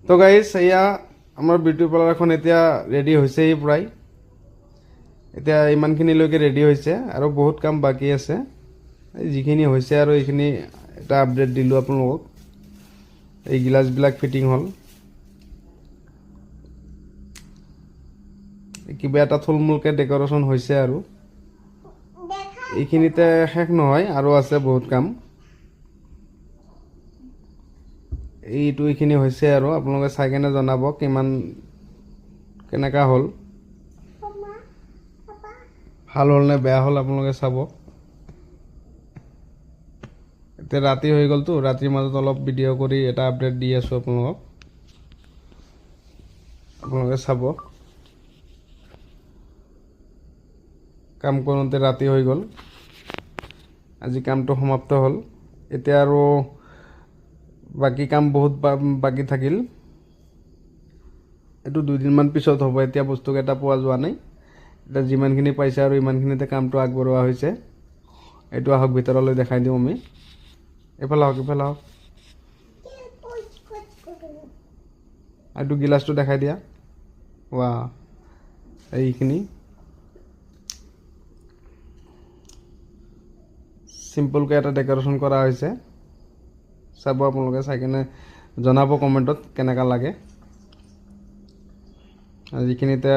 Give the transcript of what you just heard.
তো গাইজ এয়া আমাৰ বিউটি পাৰ্লাৰখন এতিয়া ৰেডি হৈছেই প্ৰায়। এতিয়া ইমানখিনিলৈকে ৰেডি হৈছে আৰু বহুত কাম বাকী আছে। যিখিনি হৈছে আৰু এইখিনি এটা আপডেট দিলোঁ আপোনালোকক। এই গিলাচবিলাক ফিটিং হ'ল, কিবা এটা থুলমূলকৈ ডেক'ৰেশ্যন হৈছে আৰু এইখিনিতে শেষ নহয়, আৰু আছে বহুত কাম। এইখিনি হৈছে আৰু আপোনালোকে চাই কেনে জনাব কেনেকুৱা হ'ল, ভাল হ'ল নে বেয়া হ'ল আপোনালোকে চাব। এতিয়া ৰাতি হৈ গ'লতো, ৰাতিৰ মাজত অলপ ভিডিঅ' কৰি এটা আপডেট দি আছোঁ আপোনালোকক, আপোনালোকে চাব। কাম কৰোঁতে ৰাতি হৈ গ'ল, আজি কামটো সমাপ্ত হ'ল। এতিয়া আৰু বাকী কাম বহুত বাকী থাকিল, এইটো 2 দিনমান পিছত হ'ব। এতিয়া বস্তুকেইটা পোৱা যোৱা নাই, এতিয়া যিমানখিনি পাইছে আৰু ইমানখিনিতে কামটো আগবঢ়োৱা হৈছে। এইটো আহক ভিতৰলৈ দেখাই দিওঁ আমি। এইফালে আহক, এইফালে আহক, এইটো গিলাচটো দেখাই দিয়া। এইখিনি চিম্পলকৈ এটা ডেক'ৰেশ্যন কৰা হৈছে, চাব আপোনালোকে। চাই কিনে জনাব কমেণ্টত কেনেকুৱা লাগে। যিখিনিতে